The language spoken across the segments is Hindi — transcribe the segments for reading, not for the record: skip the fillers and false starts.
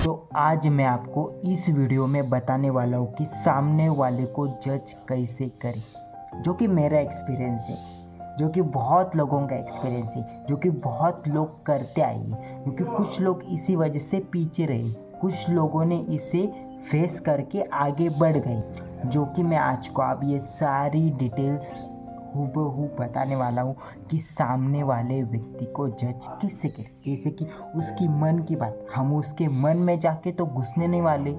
तो आज मैं आपको इस वीडियो में बताने वाला हूँ कि सामने वाले को जज कैसे करें, जो कि मेरा एक्सपीरियंस है, जो कि बहुत लोगों का एक्सपीरियंस है, जो कि बहुत लोग करते आए हैं, क्योंकि कुछ लोग इसी वजह से पीछे रहे, कुछ लोगों ने इसे फेस करके आगे बढ़ गए, जो कि मैं आज को आप ये सारी डिटेल्स हूबहू बताने वाला हूँ कि सामने वाले व्यक्ति को जज कैसे करें। जैसे कि उसकी मन की बात, हम उसके मन में जाके तो घुसने नहीं वाले,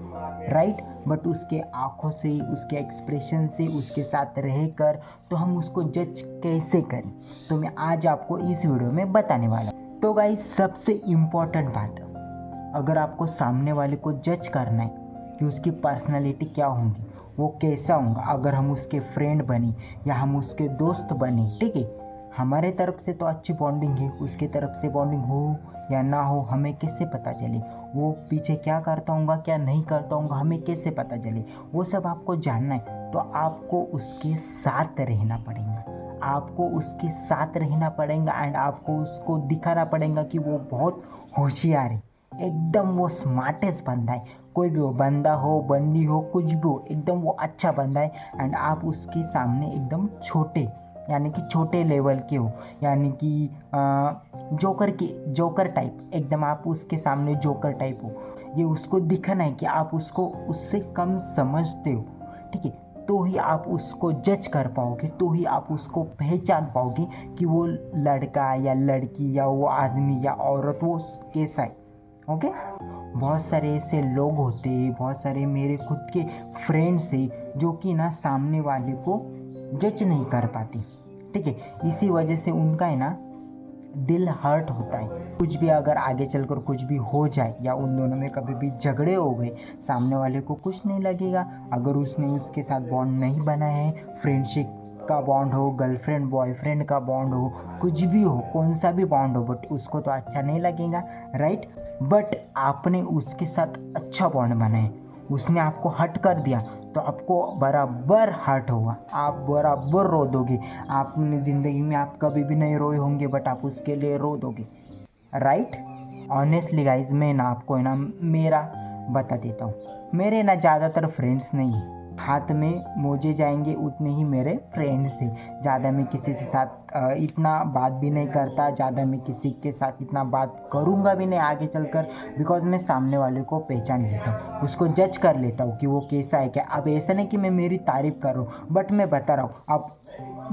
राइट, बट उसके आँखों से, उसके एक्सप्रेशन से, उसके साथ रहकर तो हम उसको जज कैसे करें, तो मैं आज आपको इस वीडियो में बताने वाला हूँ। तो गाइस, सबसे इम्पोर्टेंट बात, अगर आपको सामने वाले को जज करना है कि उसकी पर्सनालिटी क्या होगी, वो कैसा होगा, अगर हम उसके फ्रेंड बने या हम उसके दोस्त बने, ठीक है, हमारे तरफ से तो अच्छी बॉन्डिंग है, उसके तरफ से बॉन्डिंग हो या ना हो हमें कैसे पता चले, वो पीछे क्या करता होगा क्या नहीं करता होगा हमें कैसे पता चले, वो सब आपको जानना है। तो आपको उसके साथ रहना पड़ेगा, आपको उसके साथ रहना पड़ेगा एंड आपको उसको दिखाना पड़ेगा कि वो बहुत होशियार है, एकदम वो स्मार्टेस्ट बंदा है, कोई भी हो, बंदा हो बंदी हो कुछ भी हो, एकदम वो अच्छा बंदा है। एंड आप उसके सामने एकदम छोटे, यानी कि छोटे लेवल के हो, यानी कि जोकर टाइप, एकदम आप उसके सामने जोकर टाइप हो, ये उसको दिखाना है कि आप उसको उससे कम समझते हो, ठीक है, तो ही आप उसको जज कर पाओगे, तो ही आप उसको पहचान पाओगे कि वो लड़का या लड़की या वो आदमी या औरत वो कैसा है। ओके, बहुत सारे ऐसे लोग होते हैं, बहुत सारे मेरे खुद के फ्रेंड्स हैं जो कि ना सामने वाले को जज नहीं कर पाते, ठीक है, इसी वजह से उनका है ना दिल हर्ट होता है। कुछ भी अगर आगे चलकर कुछ भी हो जाए या उन दोनों में कभी भी झगड़े हो गए, सामने वाले को कुछ नहीं लगेगा। अगर उसने उसके साथ बॉन्ड नहीं बनाया है, फ्रेंडशिप का बॉन्ड हो, गर्लफ्रेंड बॉयफ्रेंड का बॉन्ड हो, कुछ भी हो, कौन सा भी बॉन्ड हो, बट उसको तो अच्छा नहीं लगेगा, राइट। बट आपने उसके साथ अच्छा बॉन्ड बनाया, उसने आपको हर्ट कर दिया तो आपको बराबर हर्ट होगा, आप बराबर रो दोगे। आपने ज़िंदगी में आप कभी भी नहीं रोए होंगे बट आप उसके लिए रो दोगे, राइट। ऑनेस्टली गाइज, मैं ना आपको ना मेरा बता देता हूँ, मेरे ना ज़्यादातर फ्रेंड्स नहीं हैं, हाथ में मोजे जाएंगे उतने ही मेरे फ्रेंड्स थे। ज़्यादा मैं किसी के साथ इतना बात भी नहीं करता, ज़्यादा मैं किसी के साथ इतना बात करूँगा भी नहीं आगे चलकर, बिकॉज मैं सामने वाले को पहचान लेता हूँ, उसको जज कर लेता हूँ कि वो कैसा है क्या। अब ऐसा नहीं कि मैं मेरी तारीफ़ कर रहा हूँ, बट मैं बता रहा हूँ, अब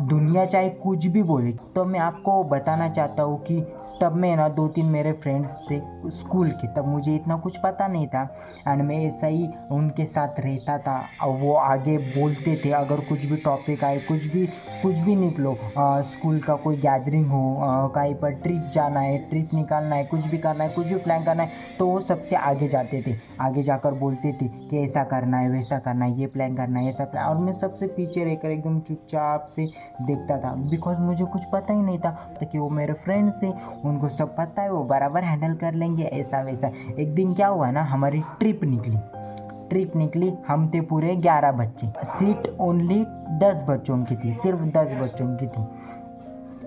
दुनिया चाहे कुछ भी बोले तो मैं आपको बताना चाहता हूँ कि तब मैं ना 2-3 मेरे फ्रेंड्स थे स्कूल के, तब मुझे इतना कुछ पता नहीं था एंड मैं ऐसा ही उनके साथ रहता था और वो आगे बोलते थे, अगर कुछ भी टॉपिक आए, कुछ भी निकलो, स्कूल का कोई गैदरिंग हो, कहीं पर ट्रिप जाना है, ट्रिप निकालना है, कुछ भी करना है, कुछ भी प्लान करना है, तो वो सबसे आगे जाते थे, आगे जाकर बोलते थे कि ऐसा करना है, वैसा करना है, ये प्लान करना है, ऐसा प्लान, और मैं सबसे पीछे रहकर एकदम चुपचाप से देखता था, बिकॉज मुझे कुछ पता ही नहीं था तो कि वो मेरे फ्रेंड्स थे, उनको सब पता है, वो बराबर हैंडल कर लेंगे, ऐसा वैसा। एक दिन क्या हुआ ना, हमारी ट्रिप निकली, हम थे पूरे 11 बच्चे, सीट ओनली 10 बच्चों की थी, सिर्फ 10 बच्चों की थी।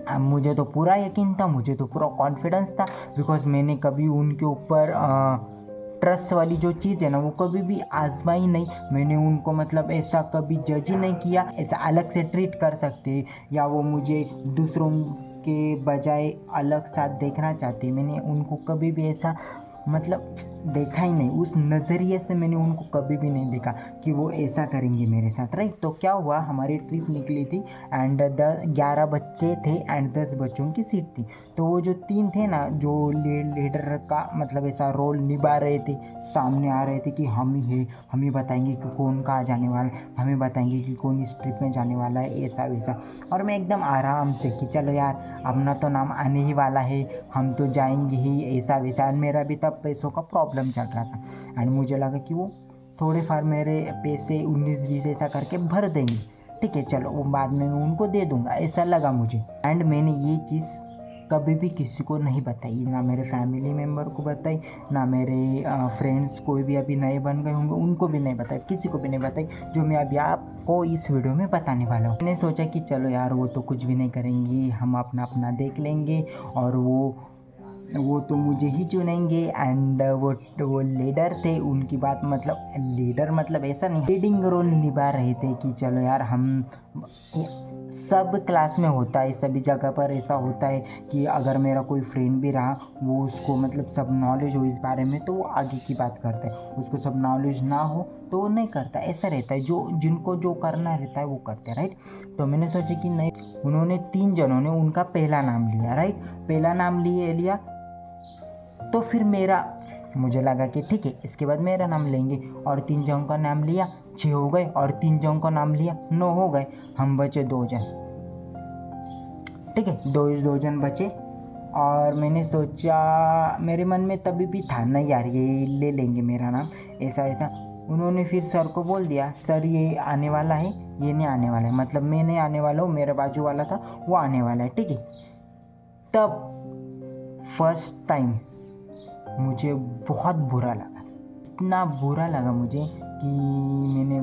अब मुझे तो पूरा यकीन था, मुझे तो पूरा कॉन्फिडेंस था, बिकॉज मैंने कभी उनके ऊपर ट्रस्ट वाली जो चीज़ है ना वो कभी भी आजमाई नहीं, मैंने उनको मतलब ऐसा कभी जज ही नहीं किया, ऐसा अलग से ट्रीट कर सकते या वो मुझे दूसरों के बजाय अलग साथ देखना चाहते, मैंने उनको कभी भी ऐसा मतलब देखा ही नहीं, उस नज़रिए से मैंने उनको कभी भी नहीं देखा कि वो ऐसा करेंगे मेरे साथ, राइट। तो क्या हुआ, हमारी ट्रिप निकली थी एंड 11 बच्चे थे एंड 10 बच्चों की सीट थी, तो वो जो 3 थे ना जो लीडर का मतलब ऐसा रोल निभा रहे थे, सामने आ रहे थे कि हम ही है, हम ही बताएंगे कि कौन कहाँ जाने वाला, हमें बताएंगे कि कौन इस ट्रिप में जाने वाला है, ऐसा वैसा। और मैं एकदम आराम से कि चलो यार अपना तो नाम आने ही वाला है, हम तो जाएंगे ही, ऐसा वैसा। मेरा भी तब पैसों का प्रॉब्लम चल रहा था एंड मुझे लगा कि वो थोड़े फार मेरे पैसे 19-20 ऐसा करके भर देंगे, ठीक है, चलो वो बाद में मैं उनको दे दूंगा, ऐसा लगा मुझे। एंड मैंने ये चीज़ कभी भी किसी को नहीं बताई, ना मेरे फैमिली मेम्बर को बताई, ना मेरे फ्रेंड्स कोई भी अभी नए बन गए होंगे उनको भी नहीं बताई, किसी को भी नहीं बताई, जो मैं अभी आपको इस वीडियो में बताने वाला हूँ। मैंने सोचा कि चलो यार वो तो कुछ भी नहीं करेंगी, हम अपना अपना देख लेंगे और वो वो तो मुझे ही चुनेंगे। एंड वो लीडर थे, उनकी बात मतलब लीडर मतलब ऐसा नहीं, लीडिंग रोल निभा रहे थे कि चलो यार हम सब क्लास में होता है, सभी जगह पर ऐसा होता है कि अगर मेरा कोई फ्रेंड भी रहा, वो उसको मतलब सब नॉलेज हो इस बारे में तो वो आगे की बात करता है, उसको सब नॉलेज ना हो तो वो नहीं करता। ऐसा रहता है, जो जिनको जो करना रहता है वो करते हैं, राइट। तो मैंने सोचा कि नहीं, उन्होंने 3 जनों ने उनका पहला नाम लिया, राइट, पहला नाम लिया तो फिर मेरा, मुझे लगा कि ठीक है इसके बाद मेरा नाम लेंगे, और 3 जनों का नाम लिया, 6 हो गए, और 3 जनों का नाम लिया, 9 हो गए, हम बचे 2 जन, ठीक है, 2 जन बचे। और मैंने सोचा, मेरे मन में तभी भी था नहीं यार ये ले लेंगे मेरा नाम, ऐसा ऐसा। उन्होंने फिर सर को बोल दिया, सर ये आने वाला है, ये नहीं आने वाला है, मतलब मैं नहीं आने वाला हूँ, मेरा बाजू वाला था वो आने वाला है, ठीक है। तब फर्स्ट टाइम मुझे बहुत बुरा लगा, इतना बुरा लगा मुझे कि मैंने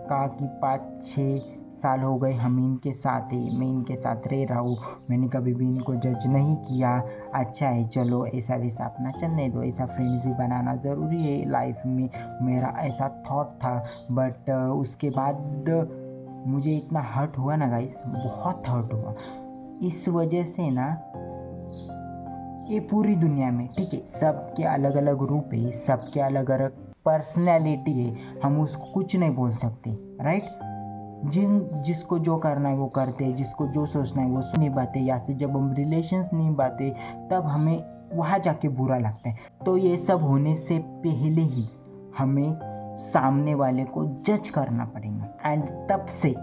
कहा कि 5-6 साल हो गए हम इनके साथ ही, मैं इनके साथ रह रहा हूँ, मैंने कभी भी इनको जज नहीं किया, अच्छा है चलो ऐसा वैसा अपना चलने दो, ऐसा फ्रेंड्स भी बनाना ज़रूरी है लाइफ में, मेरा ऐसा थॉट था। बट उसके बाद मुझे इतना हर्ट हुआ ना गाइस, बहुत हर्ट हुआ इस वजह से ना। ये पूरी दुनिया में, ठीक है, सबके अलग अलग रूप है, सबके अलग अलग पर्सनैलिटी है, हम उसको कुछ नहीं बोल सकते, राइट। जिसको जो करना है वो करते, जिसको जो सोचना है वो निभाते, या से जब हम रिलेशंस निभाते तब हमें वहाँ जाके बुरा लगता है। तो ये सब होने से पहले ही हमें सामने वाले को जज करना पड़ेगा। एंड तब से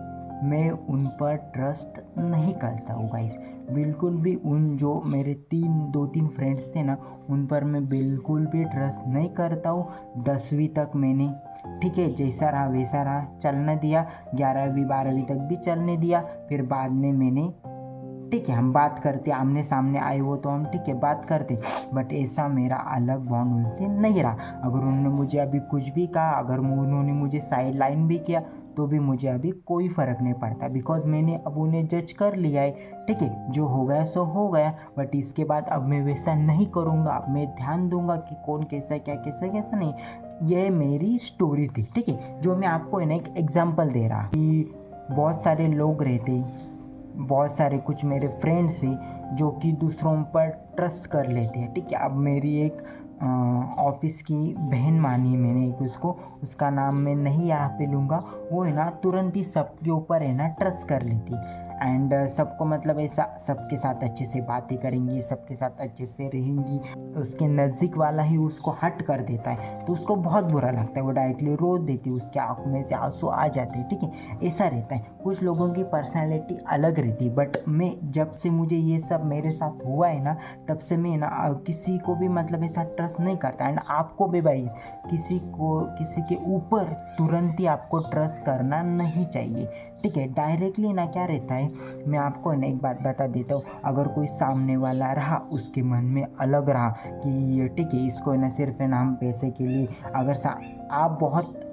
मैं उन पर ट्रस्ट नहीं करता हूँ गाइस, बिल्कुल भी। उन जो मेरे 2-3 फ्रेंड्स थे ना, उन पर मैं बिल्कुल भी ट्रस्ट नहीं करता हूँ। 10वीं तक मैंने, ठीक है, जैसा रहा वैसा रहा, चलने दिया, 11वीं 12वीं तक भी चलने दिया। फिर बाद में मैंने, ठीक है, हम बात करते, आमने सामने आए वो तो हम ठीक है बात करते, बट ऐसा मेरा अलग बॉन्ड उनसे नहीं रहा। अगर उन्होंने मुझे अभी कुछ भी कहा, अगर उन्होंने मुझे साइड लाइन भी किया, तो भी मुझे अभी कोई फ़र्क नहीं पड़ता, बिकॉज मैंने अब उन्हें जज कर लिया है, ठीक है, जो हो गया सो हो गया। बट इसके बाद अब मैं वैसा नहीं करूँगा, अब मैं ध्यान दूंगा कि कौन कैसा क्या कैसा कैसा नहीं। ये मेरी स्टोरी थी, ठीक है, जो मैं आपको एक एग्जाम्पल दे रहा कि बहुत सारे लोग रहते, बहुत सारे कुछ मेरे फ्रेंड्स हैं जो कि दूसरों पर ट्रस्ट कर लेते हैं, ठीक है। अब मेरी एक ऑफिस की बहन मानी मैंने एक उसको, उसका नाम मैं नहीं यहाँ पे लूँगा, वो है ना तुरंत ही सबके ऊपर है ना ट्रस्ट कर लेती, एंड सबको मतलब ऐसा सबके साथ अच्छे से बातें करेंगी, सबके साथ अच्छे से रहेंगी, उसके नज़दीक वाला ही उसको हट कर देता है तो उसको बहुत बुरा लगता है, वो डायरेक्टली रो देती है, उसके आँखों में से आंसू आ जाते हैं, ठीक है, ऐसा रहता है। कुछ लोगों की पर्सनैलिटी अलग रहती है, बट मैं जब से मुझे ये सब मेरे साथ हुआ है ना, तब से मैं ना किसी को भी मतलब ऐसा ट्रस्ट नहीं करता। एंड आपको भी भाई किसी के ऊपर तुरंत ही आपको ट्रस्ट करना नहीं चाहिए, ठीक है। डायरेक्टली ना क्या रहता है, मैं आपको ना एक बात बता देता हूँ, अगर कोई सामने वाला रहा, उसके मन में अलग रहा कि ठीक है इसको ना सिर्फ है ना हम पैसे के लिए,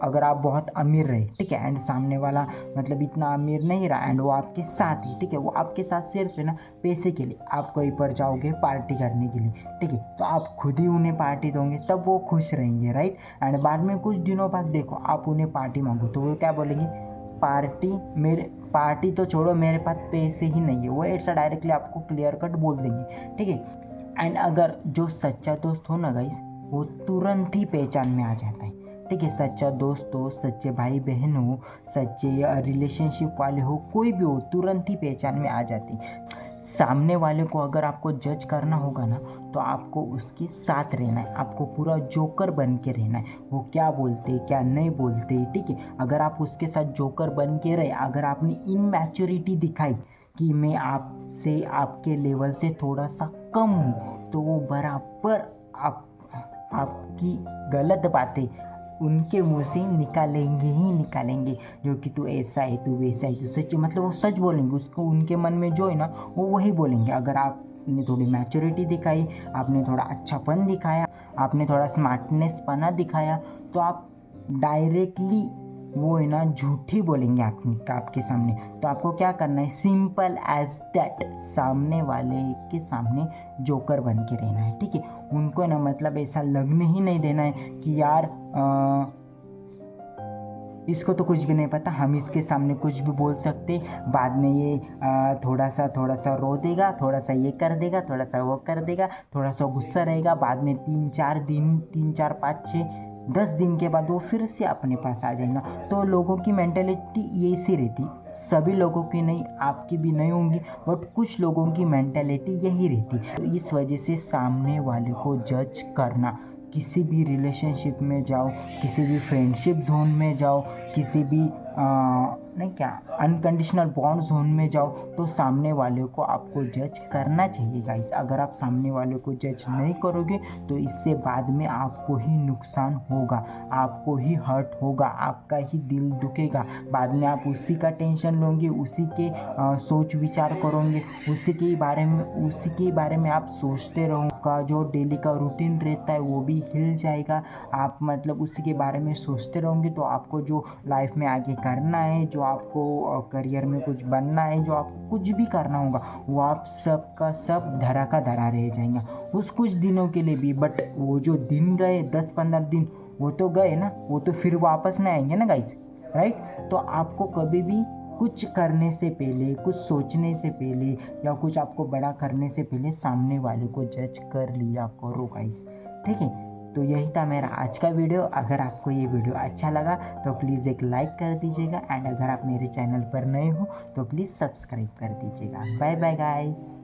अगर आप बहुत अमीर रहे, ठीक है, एंड सामने वाला मतलब इतना अमीर नहीं रहा, एंड वो आपके साथ ही, ठीक है, वो आपके साथ सिर्फ है ना पैसे के लिए, आप कहीं पर जाओगे पार्टी करने के लिए, ठीक है, तो आप खुद ही उन्हें पार्टी दोगे तब वो खुश रहेंगे, राइट। एंड बाद में कुछ दिनों बाद देखो आप उन्हें पार्टी मांगो तो वो क्या बोलेंगे, पार्टी तो छोड़ो, मेरे पास पैसे ही नहीं है, वो ऐसा डायरेक्टली आपको क्लियर कट बोल देंगे, ठीक है। एंड अगर जो सच्चा दोस्त हो ना गाइस, वो तुरंत ही पहचान में आ जाता है, ठीक है, सच्चा दोस्त हो, सच्चे भाई बहन हो, सच्चे रिलेशनशिप वाले हो, कोई भी हो, तुरंत ही पहचान में आ जाती है। सामने वाले को अगर आपको जज करना होगा ना, तो आपको उसके साथ रहना है, आपको पूरा जोकर बन के रहना है, वो क्या बोलते क्या नहीं बोलते, ठीक है। अगर आप उसके साथ जोकर बन के रहे, अगर आपने इनमैच्योरिटी दिखाई कि मैं आपसे आपके लेवल से थोड़ा सा कम हूँ, तो वो बराबर आपकी गलत बातें उनके मुंह से निकालेंगे, जो कि तू ऐसा है, तू वैसा है, तू सच, मतलब वो सच बोलेंगे, उसको उनके मन में जो है ना वो वही बोलेंगे। अगर आपने थोड़ी मैच्योरिटी दिखाई, आपने थोड़ा अच्छापन दिखाया, आपने थोड़ा स्मार्टनेस पना दिखाया, तो आप डायरेक्टली वो है ना झूठी बोलेंगे आपके सामने। तो आपको क्या करना है, सिंपल एज दैट, सामने वाले के सामने जोकर बन के रहना है, ठीक है। उनको ना मतलब ऐसा लगने ही नहीं देना है कि यार इसको तो कुछ भी नहीं पता, हम इसके सामने कुछ भी बोल सकते, बाद में ये थोड़ा सा रो देगा, थोड़ा सा ये कर देगा, थोड़ा सा वो कर देगा, थोड़ा सा गुस्सा रहेगा, बाद में 3-4 5 6 10 दिन के बाद वो फिर से अपने पास आ जाएगा। तो लोगों की मेंटेलिटी ये सी रहती, सभी लोगों की नहीं, आपकी भी नहीं होंगी, बट कुछ लोगों की मेंटेलिटी यही रहती। तो इस वजह से सामने वाले को जज करना, किसी भी रिलेशनशिप में जाओ, किसी भी फ्रेंडशिप जोन में जाओ, किसी भी नहीं क्या अनकंडीशनल बॉन्ड जोन में जाओ, तो सामने वाले को आपको जज करना चाहिए गाइस। अगर आप सामने वाले को जज नहीं करोगे तो इससे बाद में आपको ही नुकसान होगा, आपको ही हर्ट होगा, आपका ही दिल दुखेगा। बाद में आप उसी का टेंशन लोगे, उसी के सोच विचार करोगे, उसी के बारे में आप सोचते रहोगे। आपका जो डेली का रूटीन रहता है वो भी हिल जाएगा। आप मतलब उसी के बारे में सोचते रहोगे, तो आपको जो लाइफ में आगे करना है, जो आपको करियर में कुछ बनना है, जो आपको कुछ भी करना होगा, वो आप सब का सब धरा का धरा रह जाएंगे उस कुछ दिनों के लिए भी। बट वो जो दिन गए 10-15 दिन, वो तो गए ना, वो तो फिर वापस नहीं आएंगे ना गाइस, राइट। तो आपको कभी भी कुछ करने से पहले, कुछ सोचने से पहले, या कुछ आपको बड़ा करने से पहले सामने वाले को जज कर लिया करो गाइस, ठीक है। तो यही था मेरा आज का वीडियो। अगर आपको ये वीडियो अच्छा लगा तो प्लीज़ एक लाइक कर दीजिएगा, एंड अगर आप मेरे चैनल पर नए हो तो प्लीज़ सब्सक्राइब कर दीजिएगा। Bye bye guys.